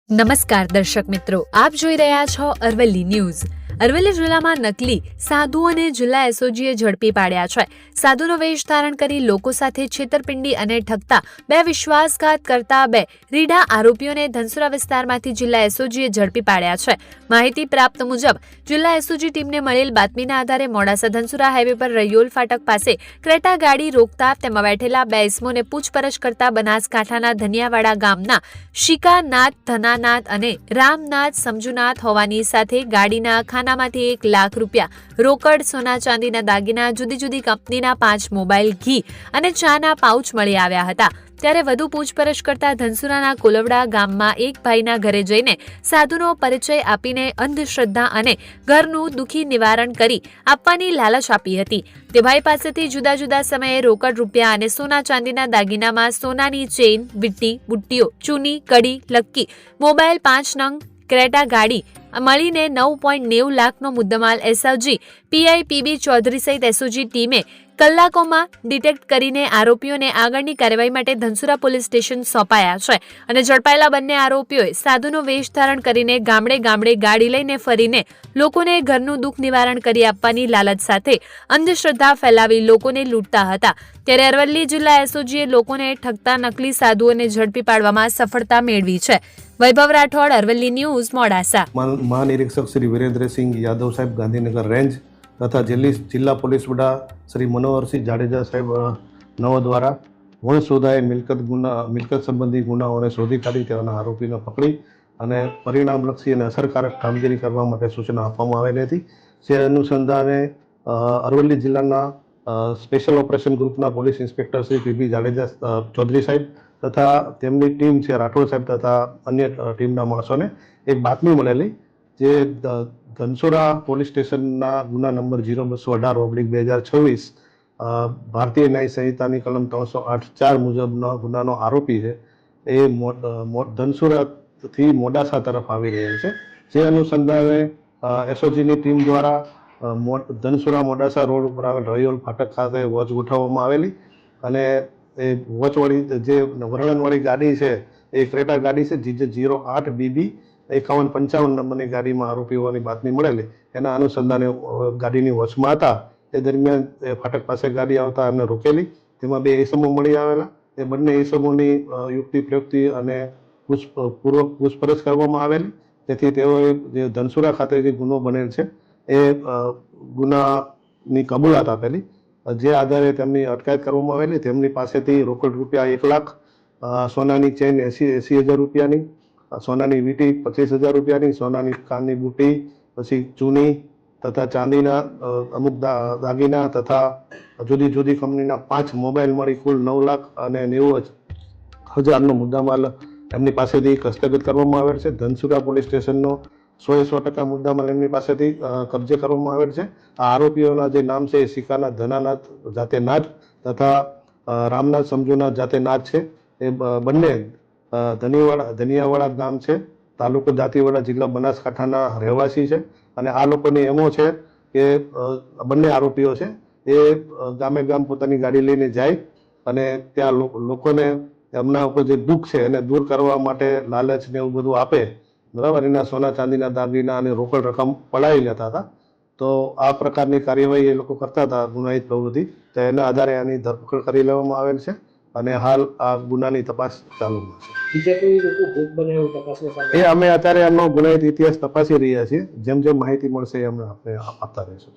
નમસ્કાર દર્શક મિત્રો, આપ જોઈ રહ્યા છો અરવલ્લી ન્યૂઝ। અરવલ્લી જિલ્લામાં નકલી સાધુઓને જિલ્લા એસઓજીએ ઝડપી પાડ્યા છે। સાધુનો વેશ ધારણ કરી લોકો સાથે છેતરપિંડી અને ઠગતા બે વિશ્વાસઘાત કરતા બે રીઢા આરોપીઓને ધનસુરા વિસ્તારમાંથી જિલ્લા એસઓજીએ ઝડપી પાડ્યા છે। માહિતી પ્રાપ્ત મુજબ જિલ્લા એસઓજી ટીમને મળેલ બાતમીના આધારે મોડાસા ધનસુરા હાઈવે પર રૈયોલ ફાટક પાસે ક્રેટા ગાડી રોકતા તેમાં બેઠેલા બે ઇસમોને પૂછપરછ કરતા બનાસકાંઠાના ધનિયાવાડા ગામના શિકાનાથ ધનાનાથ અને રામનાથ સમજુનાથ હોવાની સાથે ગાડીના ખાનામાંથી 1 લાખ રૂપિયા રોકડ, સોના ચાંદીના દાગીના, જુદી જુદી કંપનીના 5 મોબાઈલ, ઘી અને ચાના પાઉચ મળી આવ્યા હતા। ત્યારે વધુ પૂછપરછ કરતા ધનસુરાના કોલવડા ગામમાં એક ભાઈના ઘરે જઈને સાધુનો પરિચય આપીને અંધશ્રદ્ધા અને ઘરનું દુઃખી નિવારણ કરી આપવાની લાલચ આપી હતી। તે ભાઈ પાસેથી જુદા જુદા સમયે રોકડ રૂપિયા અને સોના ચાંદીના દાગીનામાં સોનાની ચેઇન, વીંટી, બુટ્ટીઓ, ચૂની, કડી, લક્કી, મોબાઈલ, 5 નંગ, ક્રેટા ગાડી મળીને 9.90 લાખનો મુદ્દામાલ એસઓજી પીઆઈ પીબી ચૌધરી સહિત એસઓજી ટીમે કલાકોમાં ડિટેક્ટ કરીને આરોપીઓને આગળની કાર્યવાહી માટે ધનસુરા પોલીસ સ્ટેશન સોંપાયા છે અને ઝડપાયેલા બંને આરોપીઓએ સાધુનો વેશ ધારણ કરીને ગામડે ગામડે ગાડી લઈને ફરીને લોકોને ઘરનું દુઃખ નિવારણ કરી આપવાની લાલચ સાથે અંધશ્રદ્ધા ફેલાવી લોકોને લૂંટતા હતા। ત્યારે અરવલ્લી જિલ્લા એસઓજીએ લોકોને ઠગતા નકલી સાધુઓને ઝડપી પાડવામાં સફળતા મેળવી છે। વૈભવ રાઠોડ, અરવલ્લી ન્યૂઝ, મોડાસા। મહાનિરીક્ષક શ્રી વીરેન્દ્રસિંહ યાદવ સાહેબ, ગાંધીનગર રેન્જ તથા જિલ્લા પોલીસ વડા શ્રી મનોહરસિંહ જાડેજા સાહેબ નવો દ્વારા વણ શોધાએ મિલકત સંબંધી ગુનાઓને શોધી કાઢી તેના આરોપીને પકડી અને પરિણામલક્ષી અને અસરકારક કામગીરી કરવા માટે સૂચના આપવામાં આવેલી હતી। જે અનુસંધાને અરવલ્લી જિલ્લાના સ્પેશિયલ ઓપરેશન ગ્રુપના police inspector Shri PB Jadeja Chaudhary સાહેબ તથા તેમની ટીમ છે રાઠોડ સાહેબ તથા અન્ય ટીમના માણસોને એક બાતમી મળેલી, જે ધનસુરા પોલીસ સ્ટેશનના ગુના નંબર 0218/2026 ભારતીય ન્યાય સંહિતાની કલમ 308(4) મુજબનો ગુનાનો આરોપી છે। એ ધનસુરાથી મોડાસા તરફ આવી રહેલ છે। જે અનુસંધાને એસઓજીની ટીમ દ્વારા ધનસુરા મોડાસા રોડ ઉપર આવેલ રૈયોલ ફાટક ખાતે વોચ ગોઠવવામાં આવેલી અને એ વોચવાળી જે વર્ણનવાળી ગાડી છે એ ક્રેટા ગાડી છે, GJ08BB 5155 નંબરની ગાડીમાં આરોપીઓની બાતમી મળેલી। એના અનુસંધાને ગાડીની વોચમાં હતા એ દરમિયાન ફાટક પાસે ગાડી આવતા એમને રોકેલી। તેમાં 2 ઇસમો મળી આવેલા। એ બંને ઇસમોની યુક્તિ પ્રયુક્તિ અને પૂછપરછ કરવામાં આવેલી, તેથી તેઓએ જે ધનસુરા ખાતે જે ગુનો બનેલ છે એ ગુનાની કબૂલાત આપેલી। જે આધારે તેમની અટકાયત કરવામાં આવેલી। તેમની પાસેથી રોકડ રૂપિયા 1 લાખ, સોનાની ચેન 80,000 રૂપિયાની, સોનાની વીંટી 25,000 રૂપિયાની, સોનાની કાનની બુટ્ટી, પછી ચૂની તથા ચાંદીના અમુક દાગીના તથા જુદી જુદી કંપનીના 5 મોબાઈલ મળી કુલ 9,90,000નો મુદ્દામાલ એમની પાસેથી હસ્તગત કરવામાં આવેલ છે। ધનસુરા પોલીસ સ્ટેશનનો 100% મુદ્દામાલ એમની પાસેથી કબજે કરવામાં આવેલ છે। આ આરોપીઓના જે નામ છે એ શિકાનાથ ધનાનાથ જાતે નાથ તથા રામનાથ સમજુનાથ જાતે નાથ છે। એ બંને ધનિયાવાડા ગામ છે, તાલુકો દાંતીવાડા, જિલ્લા બનાસકાંઠાના રહેવાસી છે અને આ લોકોની એમો છે કે બંને આરોપીઓ છે એ ગામે ગામ પોતાની ગાડી લઈને જાય અને ત્યાં લોકોને એમના ઉપર જે દુઃખ છે એને દૂર કરવા માટે લાલચ ને એવું બધું આપે, બરાબર। એના સોના ચાંદીના દાગીના અને રોકડ રકમ પડાવી લેતા હતા। તો આ પ્રકારની કાર્યવાહી એ લોકો કરતા હતા, ગુનાહિત પ્રવૃત્તિ। તો એના આધારે આની ધરપકડ કરી લેવામાં આવેલ છે અને હાલ આ ગુનાની તપાસ ચાલુમાં છે। એ અમે અત્યારે એમનો ગુનાહિત ઇતિહાસ તપાસી રહ્યા છીએ। જેમ જેમ માહિતી મળશે એમ આપણે આપતા રહીશું।